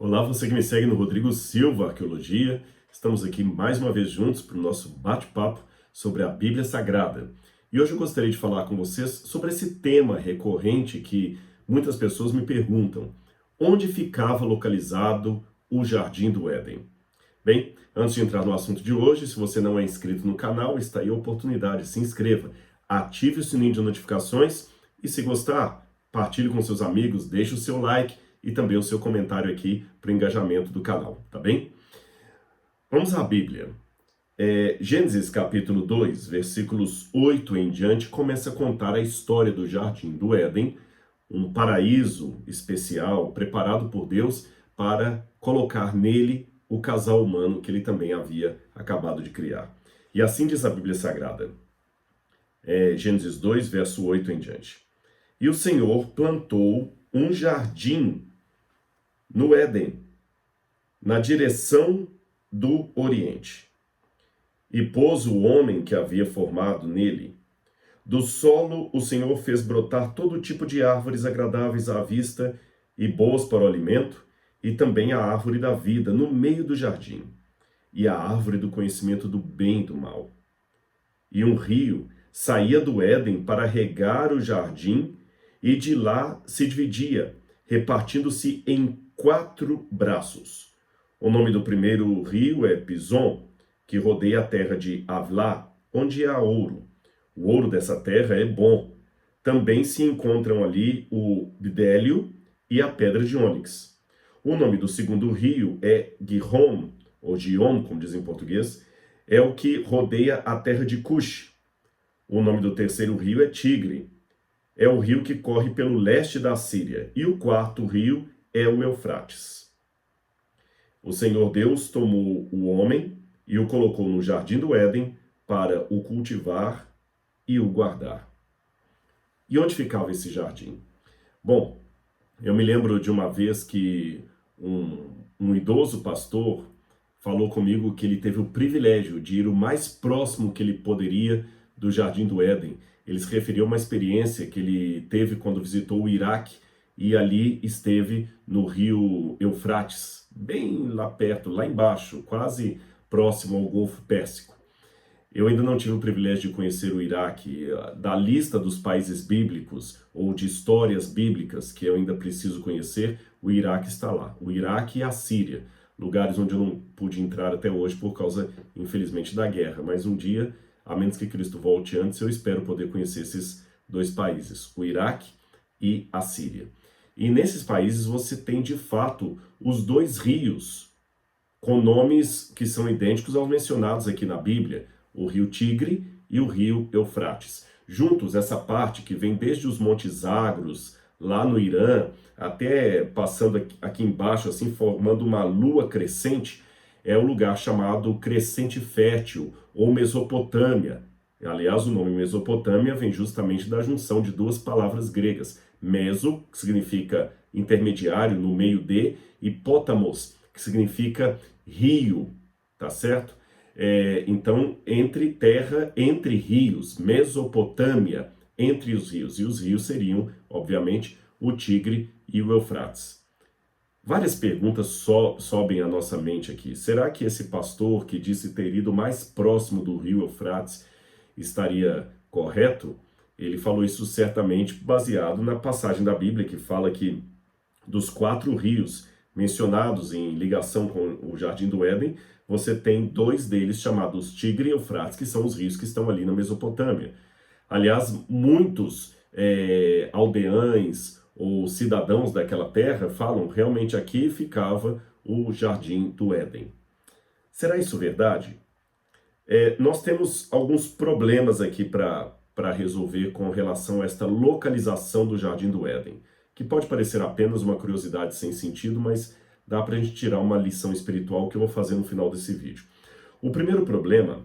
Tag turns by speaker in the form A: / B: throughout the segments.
A: Olá, você que me segue no Rodrigo Silva Arqueologia. Estamos aqui mais uma vez juntos para o nosso bate-papo sobre a Bíblia Sagrada. E hoje eu gostaria de falar com vocês sobre esse tema recorrente que muitas pessoas me perguntam: onde ficava localizado o Jardim do Éden? Bem, antes de entrar no assunto de hoje, se você não é inscrito no canal, está aí a oportunidade, se inscreva, ative o sininho de notificações e, se gostar, partilhe com seus amigos, deixe o seu like e também o seu comentário aqui para o engajamento do canal, tá bem? Vamos à Bíblia. Gênesis capítulo 2, versículos 8 em diante, começa a contar a história do Jardim do Éden, um paraíso especial preparado por Deus para colocar nele o casal humano que ele também havia acabado de criar. E assim diz a Bíblia Sagrada, Gênesis 2, verso 8 em diante. E o Senhor plantou um jardim no Éden, na direção do Oriente, e pôs o homem que havia formado nele. Do solo o Senhor fez brotar todo tipo de árvores agradáveis à vista e boas para o alimento, e também a árvore da vida no meio do jardim, e a árvore do conhecimento do bem e do mal. E um rio saía do Éden para regar o jardim, e de lá se dividia, repartindo-se em 4 braços. O nome do primeiro rio é Pison, que rodeia a terra de Havilá, onde há ouro. O ouro dessa terra é bom. Também se encontram ali o bidélio e a pedra de ônix. O nome do segundo rio é Gihon, ou Gion, como dizem em português, é o que rodeia a terra de Cush. O nome do terceiro rio é Tigre. É o rio que corre pelo leste da Síria. E o quarto rio é o Eufrates. O Senhor Deus tomou o homem e o colocou no jardim do Éden para o cultivar e o guardar. E onde ficava esse jardim? Bom, eu me lembro de uma vez que um idoso pastor falou comigo que ele teve o privilégio de ir o mais próximo que ele poderia do Jardim do Éden. Ele se referiu a uma experiência que ele teve quando visitou o Iraque e ali esteve no rio Eufrates, bem lá perto, lá embaixo, quase próximo ao Golfo Pérsico. Eu ainda não tive o privilégio de conhecer o Iraque. Da lista dos países bíblicos ou de histórias bíblicas que eu ainda preciso conhecer, o Iraque está lá. O Iraque e a Síria, lugares onde eu não pude entrar até hoje por causa, infelizmente, da guerra. Mas um dia, a menos que Cristo volte antes, eu espero poder conhecer esses 2 países, o Iraque e a Síria. E nesses países você tem, de fato, os 2 rios com nomes que são idênticos aos mencionados aqui na Bíblia, o rio Tigre e o rio Eufrates. Juntos, essa parte que vem desde os Montes Zagros, lá no Irã, até passando aqui embaixo, assim, formando uma lua crescente, é o lugar chamado Crescente Fértil, ou Mesopotâmia. Aliás, o nome Mesopotâmia vem justamente da junção de 2 palavras gregas. Meso, que significa intermediário, no meio de, e potamos, que significa rio, tá certo? Então, entre terra, entre rios, Mesopotâmia, entre os rios. E os rios seriam, obviamente, o Tigre e o Eufrates. Várias perguntas sobem à nossa mente aqui. Será que esse pastor que disse ter ido mais próximo do rio Eufrates estaria correto? Ele falou isso certamente baseado na passagem da Bíblia que fala que dos 4 rios mencionados em ligação com o Jardim do Éden, você tem 2 deles chamados Tigre e Eufrates, que são os rios que estão ali na Mesopotâmia. Aliás, muitos aldeães ou cidadãos daquela terra falam, realmente aqui ficava o Jardim do Éden. Será isso verdade? Nós temos alguns problemas aqui para resolver com relação a esta localização do Jardim do Éden, que pode parecer apenas uma curiosidade sem sentido, mas dá para a gente tirar uma lição espiritual que eu vou fazer no final desse vídeo. O primeiro problema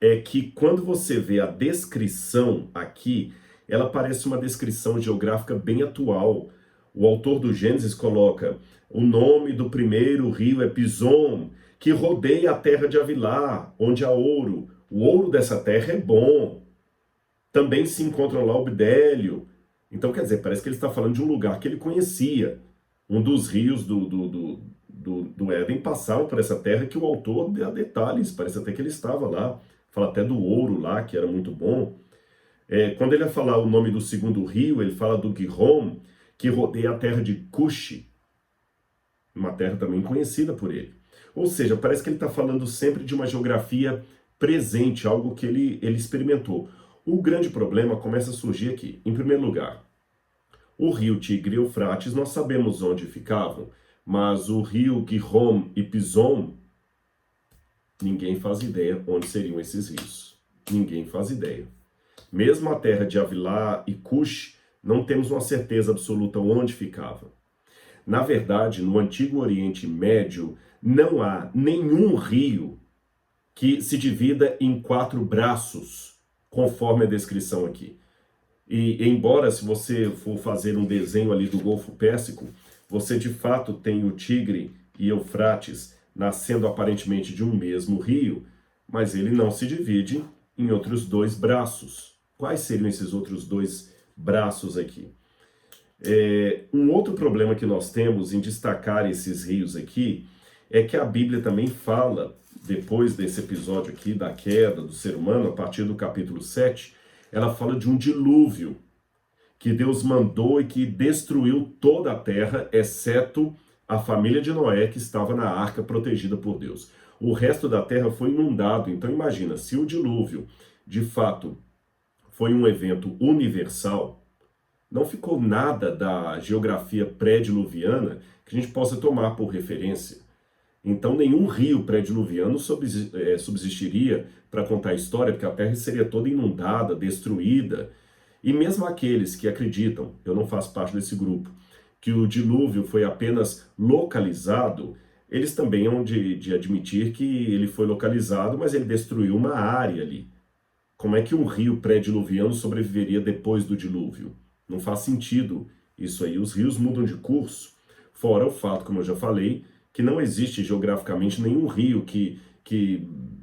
A: é que quando você vê a descrição aqui, ela parece uma descrição geográfica bem atual. O autor do Gênesis coloca: o nome do primeiro rio é Pison, que rodeia a terra de Havilá, onde há ouro. O ouro dessa terra é bom. Também se encontram lá o bidélio. Então, quer dizer, parece que ele está falando de um lugar que ele conhecia. Um dos rios do Éden passavam por essa terra que o autor dá detalhes, parece até que ele estava lá, fala até do ouro lá, que era muito bom. Quando ele vai falar o nome do segundo rio, ele fala do Gihon, que rodeia a terra de Cush, uma terra também conhecida por ele. Ou seja, parece que ele está falando sempre de uma geografia presente, algo que ele experimentou. O grande problema começa a surgir aqui. Em primeiro lugar, o rio Tigre e Eufrates, nós sabemos onde ficavam, mas o rio Gihon e Pison, ninguém faz ideia onde seriam esses rios. Ninguém faz ideia. Mesmo a terra de Avilá e Cush, não temos uma certeza absoluta onde ficava. Na verdade, no Antigo Oriente Médio, não há nenhum rio que se divida em 4 braços, conforme a descrição aqui. E embora, se você for fazer um desenho ali do Golfo Pérsico, você de fato tem o Tigre e Eufrates nascendo aparentemente de um mesmo rio, mas ele não se divide em outros 2 braços. Quais seriam esses outros 2 braços aqui? Um outro problema que nós temos em destacar esses rios aqui é que a Bíblia também fala, depois desse episódio aqui da queda do ser humano, a partir do capítulo 7, ela fala de um dilúvio que Deus mandou e que destruiu toda a terra, exceto a família de Noé, que estava na arca protegida por Deus. O resto da terra foi inundado. Então imagina, se o dilúvio de fato foi um evento universal, não ficou nada da geografia pré-diluviana que a gente possa tomar por referência. Então nenhum rio pré-diluviano subsistiria para contar a história, porque a terra seria toda inundada, destruída. E mesmo aqueles que acreditam, eu não faço parte desse grupo, que o dilúvio foi apenas localizado, eles também hão de admitir que ele foi localizado, mas ele destruiu uma área ali. Como é que um rio pré-diluviano sobreviveria depois do dilúvio? Não faz sentido isso aí. Os rios mudam de curso. Fora o fato, como eu já falei, que não existe geograficamente nenhum rio que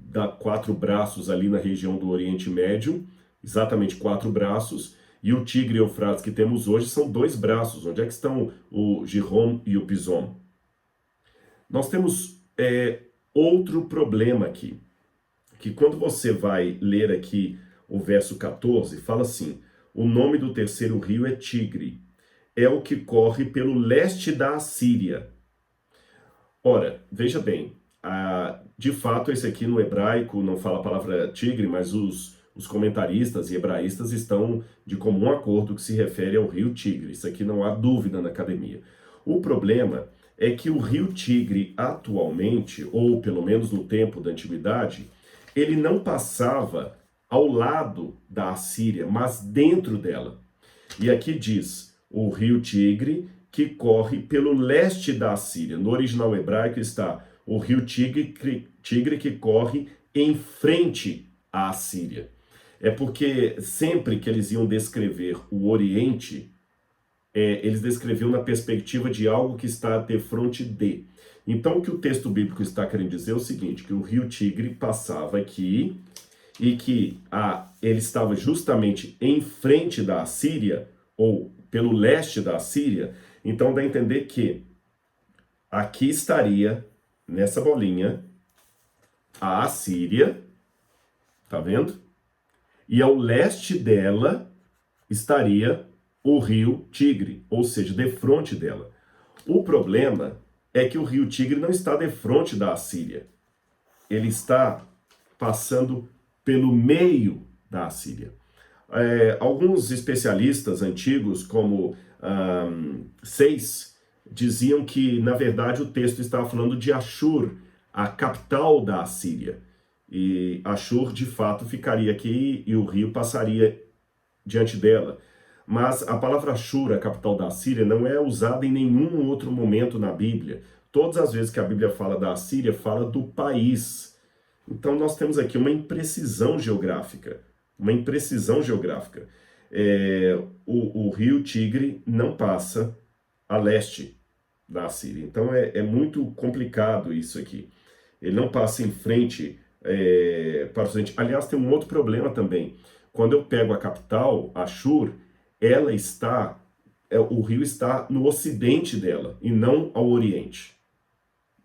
A: dá 4 braços ali na região do Oriente Médio, exatamente 4 braços, e o Tigre e o Eufrates que temos hoje são 2 braços. Onde é que estão o Gihon e o Pison? Nós temos outro problema aqui, que quando você vai ler aqui o verso 14, fala assim: o nome do terceiro rio é Tigre, é o que corre pelo leste da Assíria. Ora, veja bem, de fato esse aqui no hebraico não fala a palavra tigre, mas os comentaristas e hebraístas estão de comum acordo que se refere ao rio Tigre. Isso aqui não há dúvida na academia. O problema é que o rio Tigre atualmente, ou pelo menos no tempo da antiguidade, ele não passava ao lado da Assíria, mas dentro dela. E aqui diz, o rio Tigre que corre pelo leste da Assíria. No original hebraico está o rio Tigre que corre em frente à Assíria. É porque sempre que eles iam descrever o Oriente, eles descreviam na perspectiva de algo que está de frente de. Então o que o texto bíblico está querendo dizer é o seguinte, que o rio Tigre passava aqui e que ele estava justamente em frente da Assíria, ou pelo leste da Assíria. Então dá a entender que aqui estaria, nessa bolinha, a Assíria, tá vendo? E ao leste dela estaria o rio Tigre, ou seja, defronte dela. O problema é que o rio Tigre não está defronte da Assíria. Ele está passando pelo meio da Assíria. Alguns especialistas antigos, como Seis, diziam que, na verdade, o texto estava falando de Ashur, a capital da Assíria. E Ashur, de fato, ficaria aqui e o rio passaria diante dela. Mas a palavra Ashur, a capital da Assíria, não é usada em nenhum outro momento na Bíblia. Todas as vezes que a Bíblia fala da Assíria, fala do país. Então nós temos aqui uma imprecisão geográfica. Uma imprecisão geográfica. O rio Tigre não passa a leste da Assíria. Então é muito complicado isso aqui. Ele não passa em frente para o ocidente. Aliás, tem um outro problema também. Quando eu pego a capital, Ashur, ela está o rio está no ocidente dela e não ao oriente.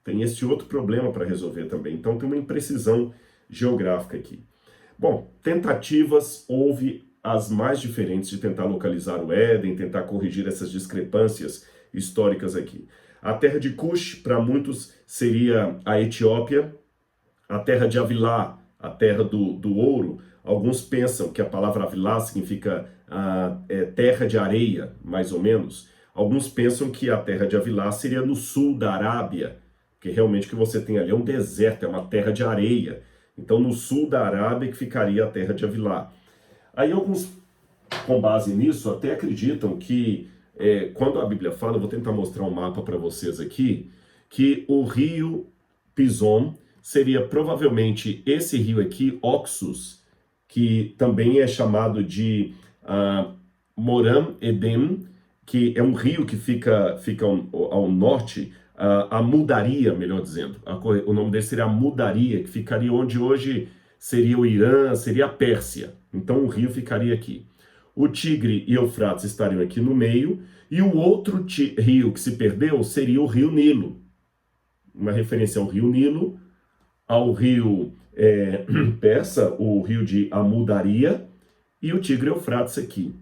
A: Tem esse outro problema para resolver também. Então tem uma imprecisão geográfica aqui. Bom, tentativas houve as mais diferentes de tentar localizar o Éden, tentar corrigir essas discrepâncias históricas aqui. A terra de Cush, para muitos, seria a Etiópia. A terra de Avilá, a terra do ouro. Alguns pensam que a palavra Avilá significa terra de areia, mais ou menos. Alguns pensam que a terra de Avilá seria no sul da Arábia, porque realmente o que você tem ali é um deserto, é uma terra de areia. Então, no sul da Arábia que ficaria a terra de Avilá. Aí alguns, com base nisso, até acreditam que, quando a Bíblia fala, eu vou tentar mostrar um mapa para vocês aqui, que o rio Pison seria provavelmente esse rio aqui, Oxus, que também é chamado de Moram Edem, que é um rio que fica ao norte, a Mudaria, melhor dizendo. O nome dele seria a Mudaria, que ficaria onde hoje seria o Irã, seria a Pérsia. Então o rio ficaria aqui. O Tigre e Eufrates estariam aqui no meio, e o outro rio que se perdeu seria o rio Nilo. Uma referência ao rio Nilo, ao rio Persa, o rio de Amudaria, e o Tigre e Eufrates aqui.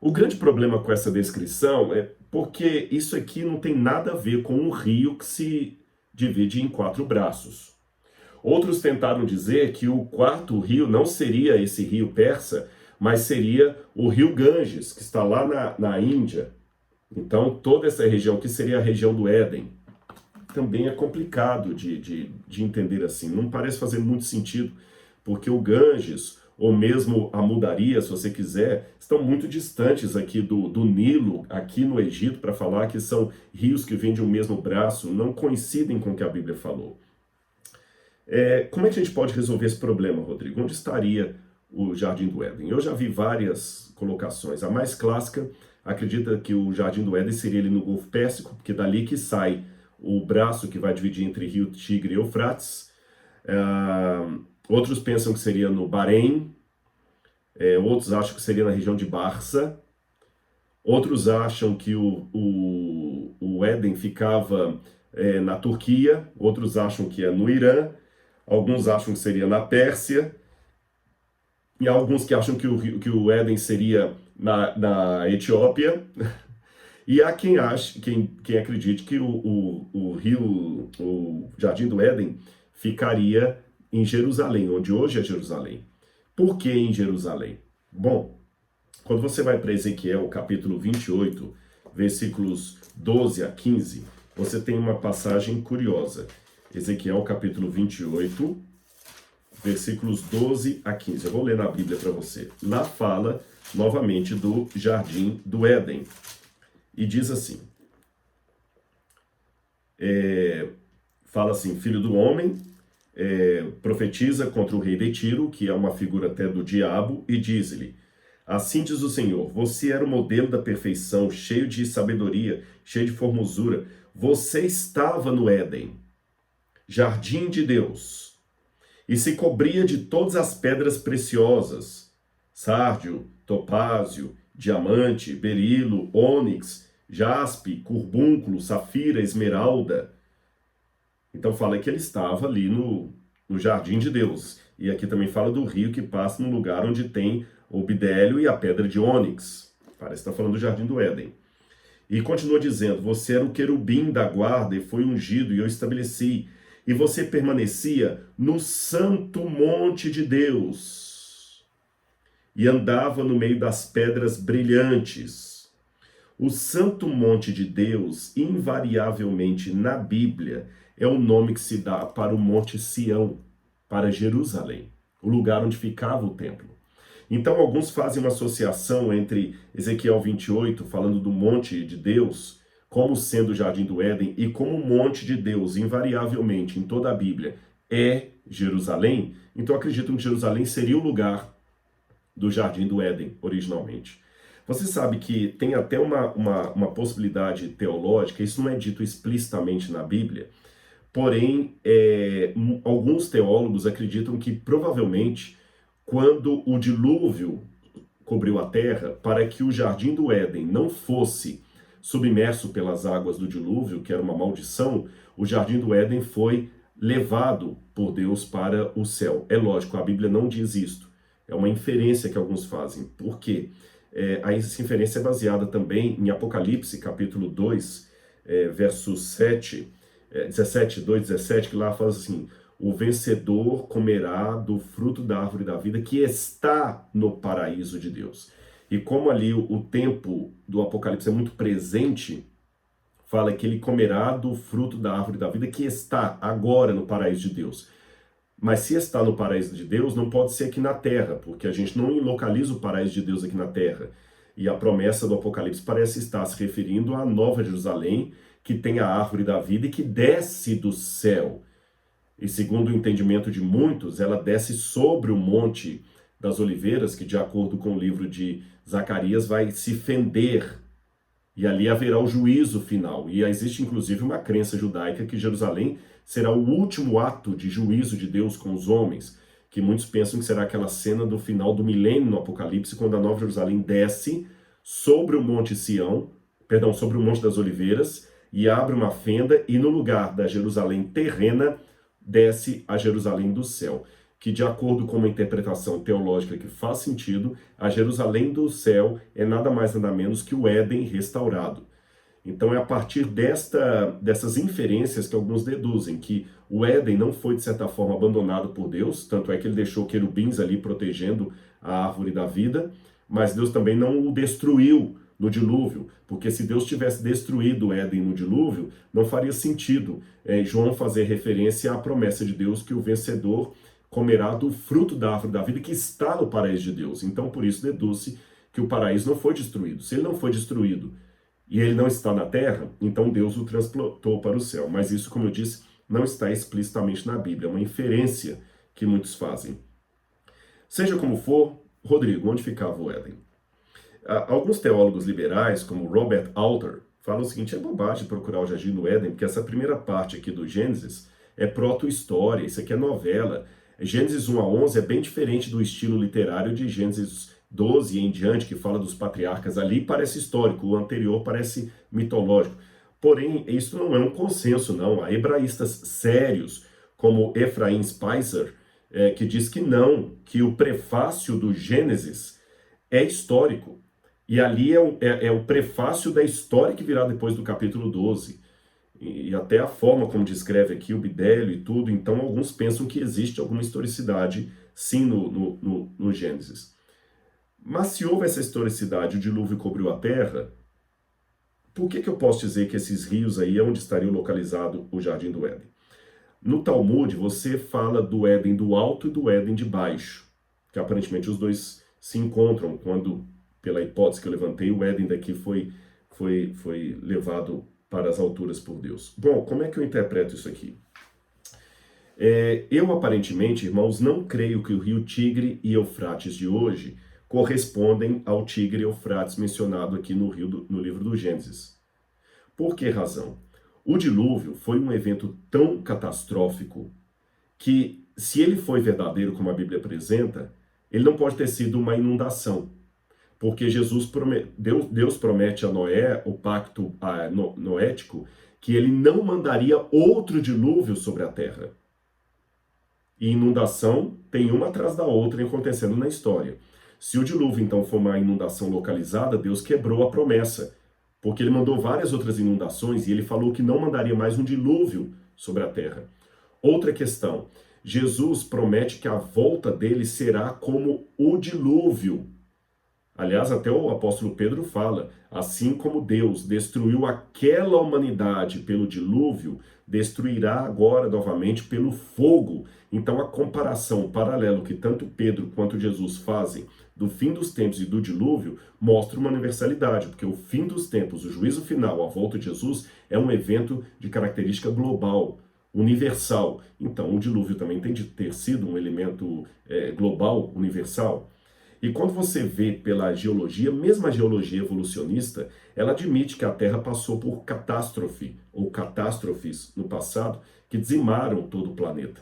A: O grande problema com essa descrição é porque isso aqui não tem nada a ver com um rio que se divide em 4 braços. Outros tentaram dizer que o quarto rio não seria esse rio persa, mas seria o rio Ganges, que está lá na Índia. Então, toda essa região que seria a região do Éden. Também é complicado de entender assim. Não parece fazer muito sentido, porque o Ganges, ou mesmo a Mudaria, se você quiser, estão muito distantes aqui do Nilo, aqui no Egito, para falar que são rios que vêm de um mesmo braço, não coincidem com o que a Bíblia falou. Como é que a gente pode resolver esse problema, Rodrigo? Onde estaria o Jardim do Éden? Eu já vi várias colocações. A mais clássica acredita que o Jardim do Éden seria ali no Golfo Pérsico, porque dali que sai o braço que vai dividir entre Rio Tigre e Eufrates. Outros pensam que seria no Bahrein. Outros acham que seria na região de Barça. Outros acham que o Éden ficava na Turquia. Outros acham que é no Irã. Alguns acham que seria na Pérsia. E há alguns que acham que o Éden seria na Etiópia. E há quem acredite que o Jardim do Éden ficaria em Jerusalém, onde hoje é Jerusalém. Por que em Jerusalém? Bom, quando você vai para Ezequiel, capítulo 28, versículos 12 a 15, você tem uma passagem curiosa. Ezequiel, capítulo 28, versículos 12 a 15. Eu vou ler na Bíblia para você. Lá fala, novamente, do Jardim do Éden. E diz assim, fala assim, filho do homem, profetiza contra o rei de Tiro, que é uma figura até do diabo, e diz-lhe, assim diz o Senhor, você era o modelo da perfeição, cheio de sabedoria, cheio de formosura, você estava no Éden, jardim de Deus, e se cobria de todas as pedras preciosas, sárdio, topázio, diamante, berilo, ônix, jaspe, curbúnculo, safira, esmeralda. Então fala que ele estava ali no jardim de Deus. E aqui também fala do rio que passa no lugar onde tem o bidélio e a pedra de ônix. Parece que está falando do jardim do Éden. E continua dizendo, você era o querubim da guarda e foi ungido e eu estabeleci. E você permanecia no santo monte de Deus. E andava no meio das pedras brilhantes. O santo monte de Deus, invariavelmente na Bíblia, é o nome que se dá para o Monte Sião, para Jerusalém, o lugar onde ficava o templo. Então, alguns fazem uma associação entre Ezequiel 28, falando do monte de Deus, como sendo o Jardim do Éden, e como o monte de Deus, invariavelmente, em toda a Bíblia, é Jerusalém. Então, acreditam que Jerusalém seria o lugar do Jardim do Éden, originalmente. Você sabe que tem até uma possibilidade teológica, isso não é dito explicitamente na Bíblia, porém, alguns teólogos acreditam que provavelmente, quando o dilúvio cobriu a terra para que o jardim do Éden não fosse submerso pelas águas do dilúvio, que era uma maldição. O jardim do Éden foi levado por Deus para o céu. É lógico, a Bíblia não diz isto. É uma inferência que alguns fazem. Por quê? Essa inferência é baseada também em Apocalipse, capítulo 2, versos 17, 2, 17, que lá fala assim: o vencedor comerá do fruto da árvore da vida que está no paraíso de Deus. E como ali o tempo do Apocalipse é muito presente, fala que ele comerá do fruto da árvore da vida que está agora no paraíso de Deus. Mas se está no paraíso de Deus, não pode ser aqui na terra, porque a gente não localiza o paraíso de Deus aqui na terra. E a promessa do Apocalipse parece estar se referindo à Nova Jerusalém, que tem a árvore da vida e que desce do céu. E segundo o entendimento de muitos, ela desce sobre o Monte das Oliveiras, que de acordo com o livro de Zacarias vai se fender. E ali haverá o juízo final. E existe inclusive uma crença judaica que Jerusalém será o último ato de juízo de Deus com os homens, que muitos pensam que será aquela cena do final do milênio no Apocalipse, quando a Nova Jerusalém desce sobre o Monte Sião, perdão, sobre o Monte das Oliveiras, e abre uma fenda, e no lugar da Jerusalém terrena, desce a Jerusalém do céu, que de acordo com uma interpretação teológica que faz sentido, a Jerusalém do céu é nada mais nada menos que o Éden restaurado. Então é a partir dessas inferências que alguns deduzem que o Éden não foi de certa forma abandonado por Deus, tanto é que ele deixou querubins ali protegendo a árvore da vida, mas Deus também não o destruiu no dilúvio, porque se Deus tivesse destruído o Éden no dilúvio, não faria sentido João fazer referência à promessa de Deus que o vencedor comerá do fruto da árvore da vida que está no paraíso de Deus. Então por isso deduz-se que o paraíso não foi destruído. Se ele não foi destruído e ele não está na terra, então Deus o transportou para o céu. Mas isso, como eu disse, não está explicitamente na Bíblia, é uma inferência que muitos fazem. Seja como for, Rodrigo, onde ficava o Éden? Alguns teólogos liberais, como Robert Alter, falam o seguinte: é bobagem procurar o jardim do Éden, porque essa primeira parte aqui do Gênesis é proto-história, isso aqui é novela. Gênesis 1 a 11 é bem diferente do estilo literário de Gênesis 12 em diante, que fala dos patriarcas. Ali parece histórico, o anterior parece mitológico. Porém, isso não é um consenso, não. Há hebraístas sérios, como Ephraim Spicer, que diz que não, que o prefácio do Gênesis é histórico. E ali é o prefácio da história que virá depois do capítulo 12. E até a forma como descreve aqui o Bidélio e tudo. Então, alguns pensam que existe alguma historicidade, sim, no Gênesis. Mas se houve essa historicidade, o dilúvio cobriu a terra, por que eu posso dizer que esses rios aí é onde estaria localizado o Jardim do Éden? No Talmud, você fala do Éden do alto e do Éden de baixo, que aparentemente os dois se encontram quando, pela hipótese que eu levantei, o Éden daqui foi levado para as alturas por Deus. Bom, como é que eu interpreto isso aqui? Eu, aparentemente, irmãos, não creio que o rio Tigre e Eufrates de hoje correspondem ao Tigre e Eufrates mencionado aqui no livro do Gênesis. Por que razão? O dilúvio foi um evento tão catastrófico que, se ele foi verdadeiro como a Bíblia apresenta, ele não pode ter sido uma inundação. Porque Deus promete a Noé, o pacto noético, que ele não mandaria outro dilúvio sobre a terra. E inundação tem uma atrás da outra acontecendo na história. Se o dilúvio, então, for uma inundação localizada, Deus quebrou a promessa, porque ele mandou várias outras inundações e ele falou que não mandaria mais um dilúvio sobre a terra. Outra questão, Jesus promete que a volta dele será como o dilúvio. Aliás, até o apóstolo Pedro fala, assim como Deus destruiu aquela humanidade pelo dilúvio, destruirá agora novamente pelo fogo. Então a comparação, o paralelo que tanto Pedro quanto Jesus fazem do fim dos tempos e do dilúvio, mostra uma universalidade, porque o fim dos tempos, o juízo final, a volta de Jesus, é um evento de característica global, universal. Então o dilúvio também tem de ter sido um elemento global, universal. E quando você vê pela geologia, mesmo a geologia evolucionista, ela admite que a Terra passou por catástrofe, ou catástrofes no passado, que dizimaram todo o planeta.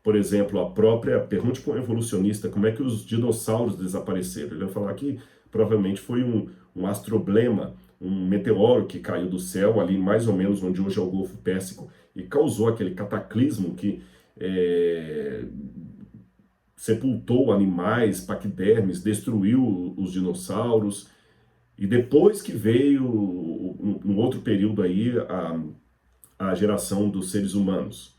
A: por exemplo, a própria, pergunte para um evolucionista como é que os dinossauros desapareceram. Ele vai falar que provavelmente foi um astroblema, um meteoro que caiu do céu, ali mais ou menos onde hoje é o Golfo Pérsico, e causou aquele cataclismo que sepultou animais, paquidermes, destruiu os dinossauros, e depois que veio, no outro período aí, a geração dos seres humanos.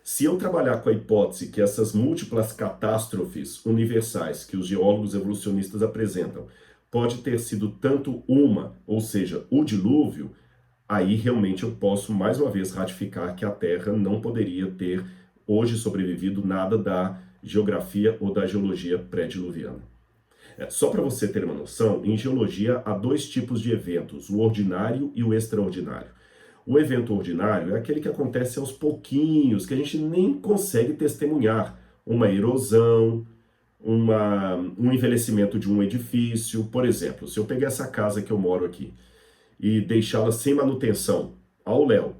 A: Se eu trabalhar com a hipótese que essas múltiplas catástrofes universais que os geólogos evolucionistas apresentam pode ter sido tanto uma, ou seja, o dilúvio, aí realmente eu posso mais uma vez ratificar que a Terra não poderia ter hoje sobrevivido nada da geografia ou da geologia pré-diluviana. Só para você ter uma noção, em geologia há dois tipos de eventos, o ordinário e o extraordinário. O evento ordinário é aquele que acontece aos pouquinhos, que a gente nem consegue testemunhar. Uma erosão, um envelhecimento de um edifício. Por exemplo, se eu pegar essa casa que eu moro aqui e deixá-la sem manutenção, ao léu,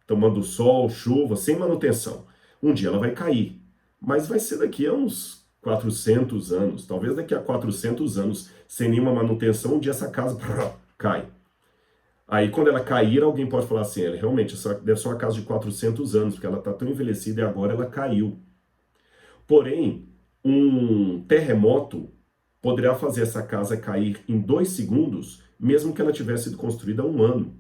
A: tomando sol, chuva, sem manutenção, um dia ela vai cair. Mas vai ser daqui a uns 400 anos, talvez daqui a 400 anos, sem nenhuma manutenção, um dia essa casa cai. Aí, quando ela cair, alguém pode falar assim, realmente, essa deve ser uma casa de 400 anos, porque ela está tão envelhecida e agora ela caiu. Porém, um terremoto poderá fazer essa casa cair em 2 segundos, mesmo que ela tivesse sido construída há 1 ano.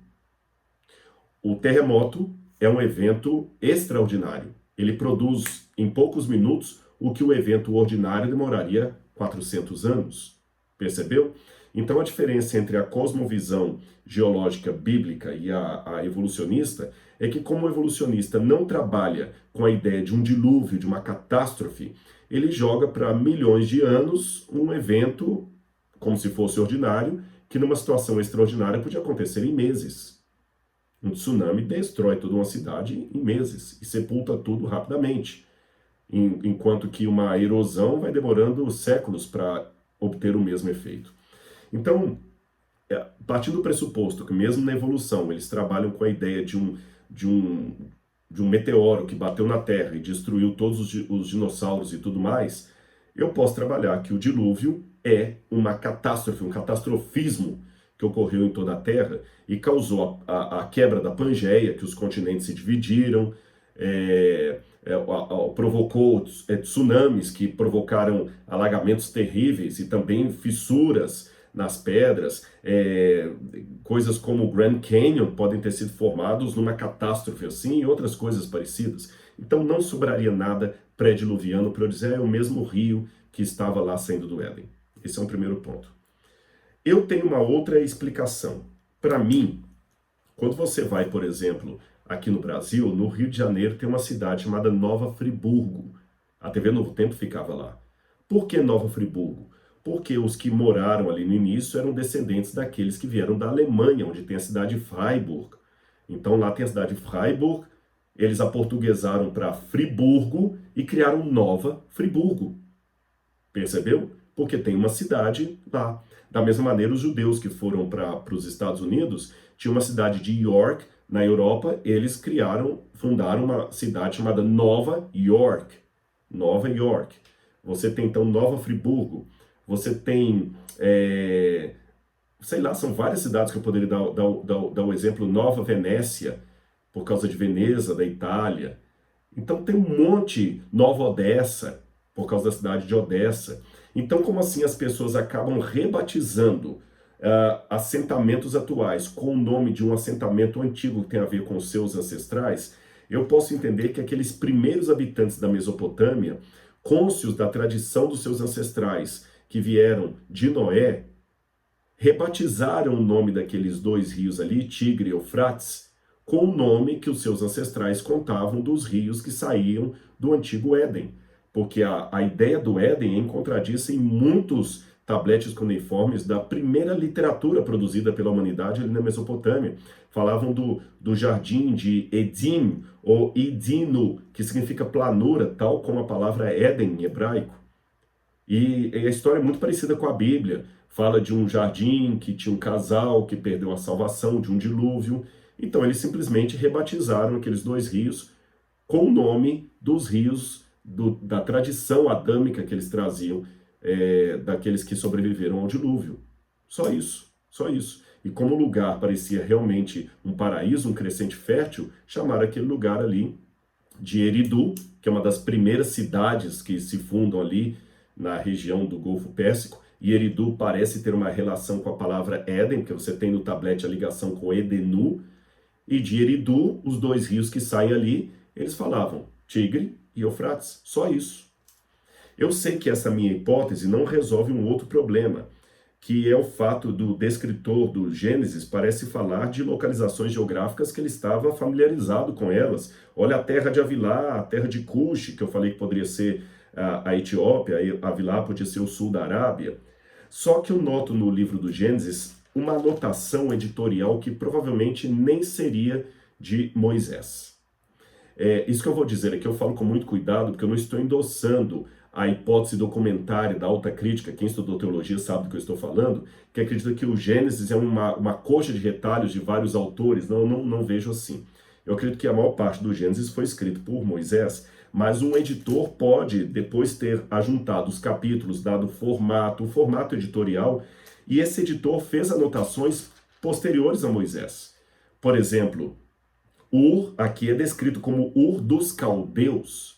A: O terremoto é um evento extraordinário. Ele produz, em poucos minutos, o que o evento ordinário demoraria 400 anos. Percebeu? Então, a diferença entre a cosmovisão geológica bíblica e a evolucionista é que, como o evolucionista não trabalha com a ideia de um dilúvio, de uma catástrofe, ele joga para milhões de anos um evento, como se fosse ordinário, que numa situação extraordinária podia acontecer em meses. Um tsunami destrói toda uma cidade em meses e sepulta tudo rapidamente, enquanto que uma erosão vai demorando séculos para obter o mesmo efeito. Então, partindo do pressuposto que mesmo na evolução eles trabalham com a ideia de um meteoro que bateu na Terra e destruiu todos os dinossauros e tudo mais, eu posso trabalhar que o dilúvio é uma catástrofe, um catastrofismo que ocorreu em toda a Terra e causou a quebra da Pangeia, que os continentes se dividiram, provocou tsunamis que provocaram alagamentos terríveis e também fissuras nas pedras, coisas como o Grand Canyon podem ter sido formados numa catástrofe assim e outras coisas parecidas. Então não sobraria nada pré-diluviano para eu dizer, é o mesmo rio que estava lá saindo do Éden. Esse é um primeiro ponto. Eu tenho uma outra explicação. Para mim, quando você vai, por exemplo, aqui no Brasil, no Rio de Janeiro tem uma cidade chamada Nova Friburgo. A TV Novo Tempo ficava lá. Por que Nova Friburgo? Porque os que moraram ali no início eram descendentes daqueles que vieram da Alemanha, onde tem a cidade de Freiburg. Então lá tem a cidade de Freiburg, eles aportuguesaram para Friburgo e criaram Nova Friburgo. Percebeu? Porque tem uma cidade lá. Da mesma maneira, os judeus que foram para os Estados Unidos, tinha uma cidade de York, na Europa, eles fundaram uma cidade chamada Nova York. Nova York. Você tem então Nova Friburgo. Você tem, sei lá, são várias cidades que eu poderia dar o exemplo, Nova Venécia, por causa de Veneza, da Itália. Então tem um monte, Nova Odessa, por causa da cidade de Odessa. Então, como assim as pessoas acabam rebatizando assentamentos atuais com o nome de um assentamento antigo que tem a ver com os seus ancestrais, eu posso entender que aqueles primeiros habitantes da Mesopotâmia, cônscios da tradição dos seus ancestrais, que vieram de Noé, rebatizaram o nome daqueles 2 rios ali, Tigre e Eufrates, com o nome que os seus ancestrais contavam dos rios que saíam do antigo Éden. Porque a ideia do Éden encontradiça em muitos tabletes cuneiformes da primeira literatura produzida pela humanidade ali na Mesopotâmia. Falavam do jardim de Edim, ou Edino, que significa planura, tal como a palavra Éden em hebraico. E a história é muito parecida com a Bíblia. Fala de um jardim que tinha um casal que perdeu a salvação de um dilúvio. Então eles simplesmente rebatizaram aqueles 2 rios com o nome dos rios da tradição adâmica que eles traziam, daqueles que sobreviveram ao dilúvio. Só isso, só isso. E como o lugar parecia realmente um paraíso, um crescente fértil, chamaram aquele lugar ali de Eridu, que é uma das primeiras cidades que se fundam ali na região do Golfo Pérsico. E Eridu parece ter uma relação com a palavra Éden, porque você tem no tablete a ligação com Edenu. E de Eridu, os dois rios que saem ali, eles falavam Tigre e Eufrates. Só isso. Eu sei que essa minha hipótese não resolve um outro problema, que é o fato do descritor do Gênesis parece falar de localizações geográficas que ele estava familiarizado com elas. Olha a terra de Avilá, a terra de Cush, que eu falei que poderia ser a Etiópia, Avilá podia ser o sul da Arábia. Só que eu noto no livro do Gênesis uma anotação editorial que provavelmente nem seria de Moisés. Isso que eu vou dizer aqui, eu falo com muito cuidado, porque eu não estou endossando a hipótese documentária da alta crítica. Quem estudou teologia sabe do que eu estou falando, que acredita que o Gênesis é uma coxa de retalhos de vários autores. Não vejo assim. Eu acredito que a maior parte do Gênesis foi escrito por Moisés, mas um editor pode depois ter ajuntado os capítulos, dado o formato editorial, e esse editor fez anotações posteriores a Moisés. Por exemplo, Ur aqui é descrito como Ur dos Caldeus.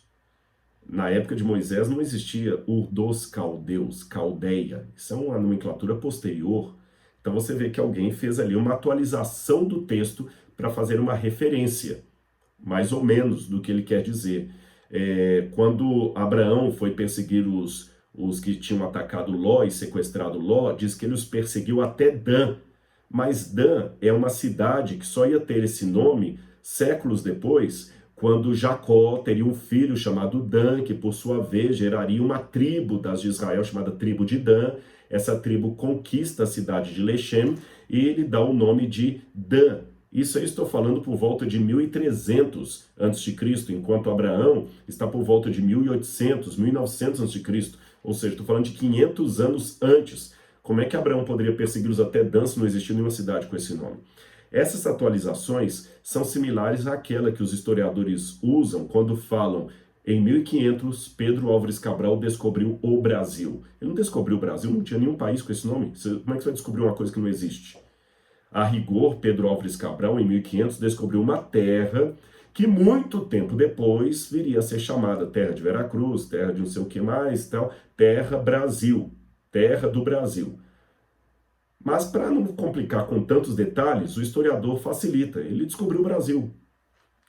A: Na época de Moisés não existia Ur dos Caldeus, Caldeia. Isso é uma nomenclatura posterior. Então você vê que alguém fez ali uma atualização do texto para fazer uma referência, mais ou menos, do que ele quer dizer. Quando Abraão foi perseguir os que tinham atacado Ló e sequestrado Ló, diz que ele os perseguiu até Dan. Mas Dan é uma cidade que só ia ter esse nome séculos depois, quando Jacó teria um filho chamado Dan, que por sua vez geraria uma tribo das de Israel chamada tribo de Dan. Essa tribo conquista a cidade de Lechem e ele dá o nome de Dan. Isso aí estou falando por volta de 1300 a.C., enquanto Abraão está por volta de 1800, 1900 a.C., ou seja, estou falando de 500 anos antes. Como é que Abraão poderia persegui-los até Dan se não existia nenhuma cidade com esse nome? Essas atualizações são similares àquela que os historiadores usam quando falam em 1500, Pedro Álvares Cabral descobriu o Brasil. Ele não descobriu o Brasil, não tinha nenhum país com esse nome. Como é que você vai descobrir uma coisa que não existe? A rigor, Pedro Álvares Cabral, em 1500, descobriu uma terra que muito tempo depois viria a ser chamada Terra de Veracruz, Terra de não sei o que mais, tal, Terra Brasil, Terra do Brasil. Mas para não complicar com tantos detalhes, o historiador facilita, ele descobriu o Brasil.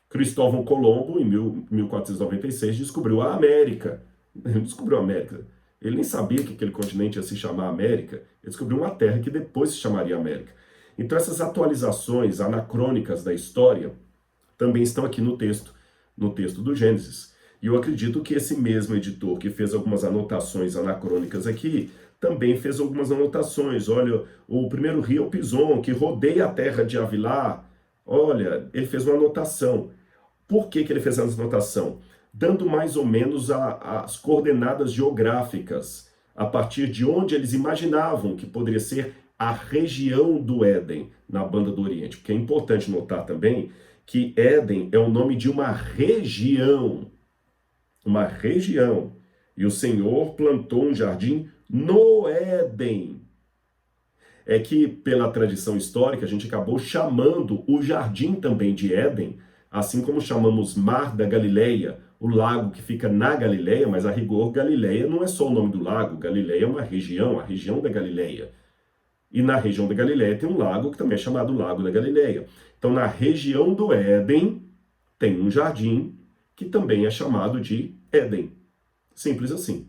A: Cristóvão Colombo, em 1496, descobriu a América. Ele descobriu a América. Ele nem sabia que aquele continente ia se chamar América. Ele descobriu uma terra que depois se chamaria América. Então essas atualizações anacrônicas da história também estão aqui no texto do Gênesis. E eu acredito que esse mesmo editor que fez algumas anotações anacrônicas aqui, também fez algumas anotações. Olha, o primeiro rio é o Pison, que rodeia a terra de Avilá. Olha, ele fez uma anotação. Por que ele fez essa anotação? Dando mais ou menos as coordenadas geográficas, a partir de onde eles imaginavam que poderia ser a região do Éden, na Banda do Oriente. Porque é importante notar também que Éden é o nome de uma região. Uma região. E o Senhor plantou um jardim no Éden. É que, pela tradição histórica, a gente acabou chamando o jardim também de Éden, assim como chamamos Mar da Galileia, o lago que fica na Galileia, mas a rigor Galileia não é só o nome do lago, Galileia é uma região, a região da Galileia. E na região da Galileia tem um lago que também é chamado Lago da Galileia. Então, na região do Éden, tem um jardim que também é chamado de Éden. Simples assim.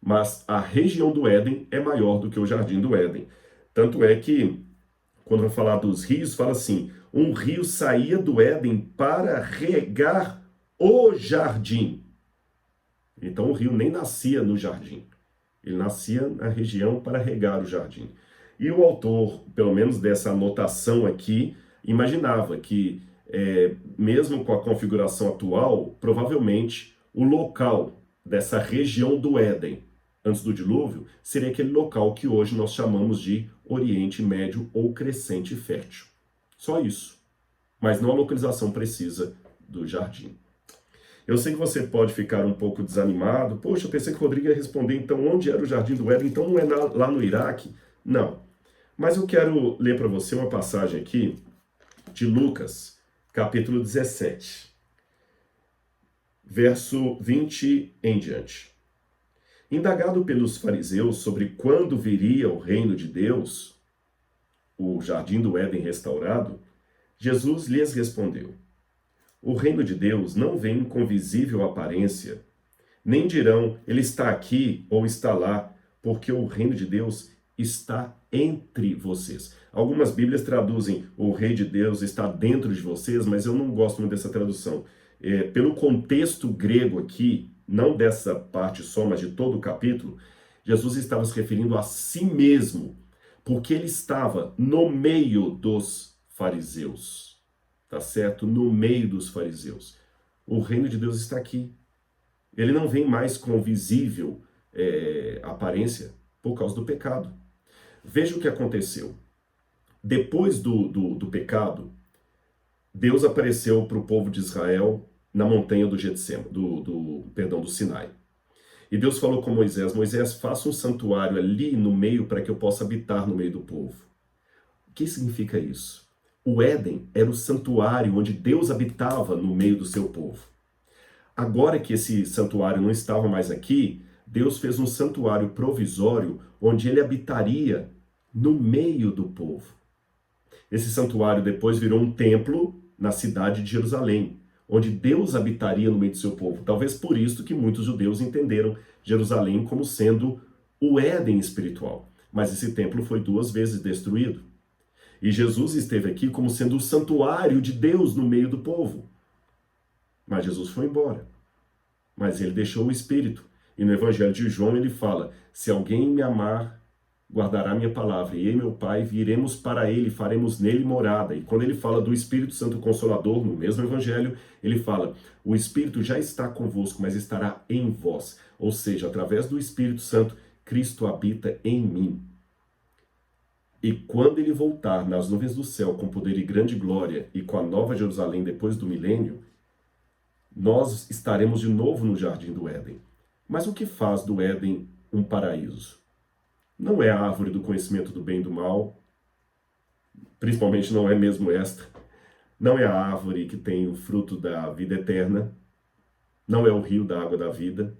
A: Mas a região do Éden é maior do que o jardim do Éden. Tanto é que, quando vai falar dos rios, fala assim, um rio saía do Éden para regar o jardim. Então o rio nem nascia no jardim. Ele nascia na região para regar o jardim. E o autor, pelo menos dessa anotação aqui, imaginava que, mesmo com a configuração atual, provavelmente o local dessa região do Éden, antes do dilúvio, seria aquele local que hoje nós chamamos de Oriente Médio ou Crescente Fértil. Só isso. Mas não a localização precisa do jardim. Eu sei que você pode ficar um pouco desanimado. Poxa, eu pensei que o Rodrigo ia responder, então onde era o Jardim do Éden? Então não é lá no Iraque? Não. Mas eu quero ler para você uma passagem aqui de Lucas, capítulo 17, verso 20 em diante. Indagado pelos fariseus sobre quando viria o reino de Deus, o Jardim do Éden restaurado, Jesus lhes respondeu: o reino de Deus não vem com visível aparência, nem dirão, ele está aqui ou está lá, porque o reino de Deus está entre vocês. Algumas Bíblias traduzem o rei de Deus está dentro de vocês, mas eu não gosto muito dessa tradução. Pelo contexto grego aqui, não dessa parte só, mas de todo o capítulo, Jesus estava se referindo a si mesmo, porque ele estava no meio dos fariseus. Tá certo? No meio dos fariseus. O reino de Deus está aqui. Ele não vem mais com visível aparência por causa do pecado. Veja o que aconteceu. Depois do pecado, Deus apareceu para o povo de Israel na montanha do Getsêmani, do Sinai. E Deus falou com Moisés: Moisés, faça um santuário ali no meio para que eu possa habitar no meio do povo. O que significa isso? O Éden era o santuário onde Deus habitava no meio do seu povo. Agora que esse santuário não estava mais aqui, Deus fez um santuário provisório onde ele habitaria no meio do povo. Esse santuário depois virou um templo na cidade de Jerusalém, onde Deus habitaria no meio do seu povo. Talvez por isso que muitos judeus entenderam Jerusalém como sendo o Éden espiritual. Mas esse templo foi 2 vezes destruído. E Jesus esteve aqui como sendo o santuário de Deus no meio do povo. Mas Jesus foi embora. Mas ele deixou o Espírito. E no Evangelho de João ele fala: se alguém me amar, guardará minha palavra, e eu e meu Pai viremos para ele, faremos nele morada. E quando ele fala do Espírito Santo Consolador, no mesmo Evangelho, ele fala: o Espírito já está convosco, mas estará em vós. Ou seja, através do Espírito Santo, Cristo habita em mim. E quando ele voltar nas nuvens do céu com poder e grande glória, e com a nova Jerusalém depois do milênio, nós estaremos de novo no Jardim do Éden. Mas o que faz do Éden um paraíso? Não é a árvore do conhecimento do bem e do mal, principalmente não é mesmo esta. Não é a árvore que tem o fruto da vida eterna. Não é o rio da água da vida.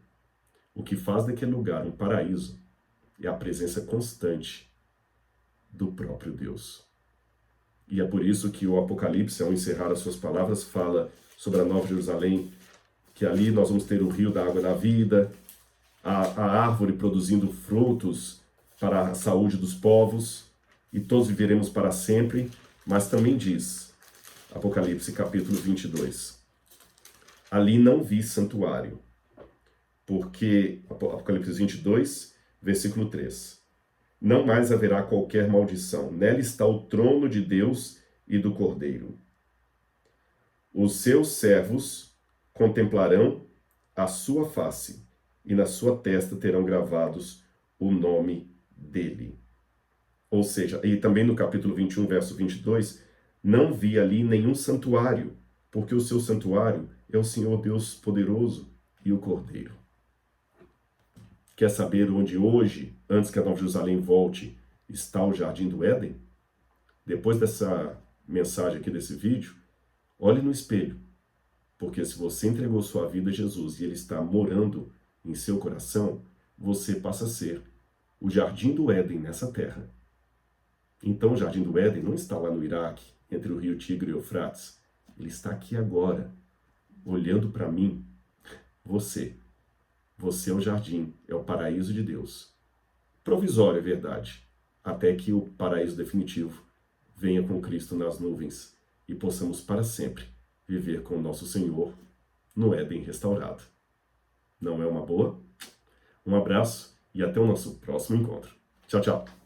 A: O que faz daquele lugar um paraíso é a presença constante do próprio Deus. E é por isso que o Apocalipse, ao encerrar as suas palavras, fala sobre a Nova Jerusalém, que ali nós vamos ter o rio da água da vida, a árvore produzindo frutos para a saúde dos povos, e todos viveremos para sempre. Mas também diz, Apocalipse capítulo 22, ali não vi santuário, porque, Apocalipse 22, versículo 3, não mais haverá qualquer maldição, nela está o trono de Deus e do Cordeiro. Os seus servos contemplarão a sua face, e na sua testa terão gravados o nome dele. Ou seja, e também no capítulo 21, verso 22, não vi ali nenhum santuário, porque o seu santuário é o Senhor Deus poderoso e o Cordeiro. Quer saber onde hoje, antes que a Nova Jerusalém volte, está o Jardim do Éden? Depois dessa mensagem aqui, desse vídeo, olhe no espelho, porque se você entregou sua vida a Jesus e ele está morando em seu coração, você passa a ser o Jardim do Éden nessa terra. Então o Jardim do Éden não está lá no Iraque, entre o rio Tigre e o Eufrates. Ele está aqui agora, olhando para mim. Você é o jardim, é o paraíso de Deus. Provisório, é verdade, até que o paraíso definitivo venha com Cristo nas nuvens e possamos para sempre viver com o nosso Senhor no Éden restaurado. Não é uma boa? Um abraço e até o nosso próximo encontro. Tchau, tchau.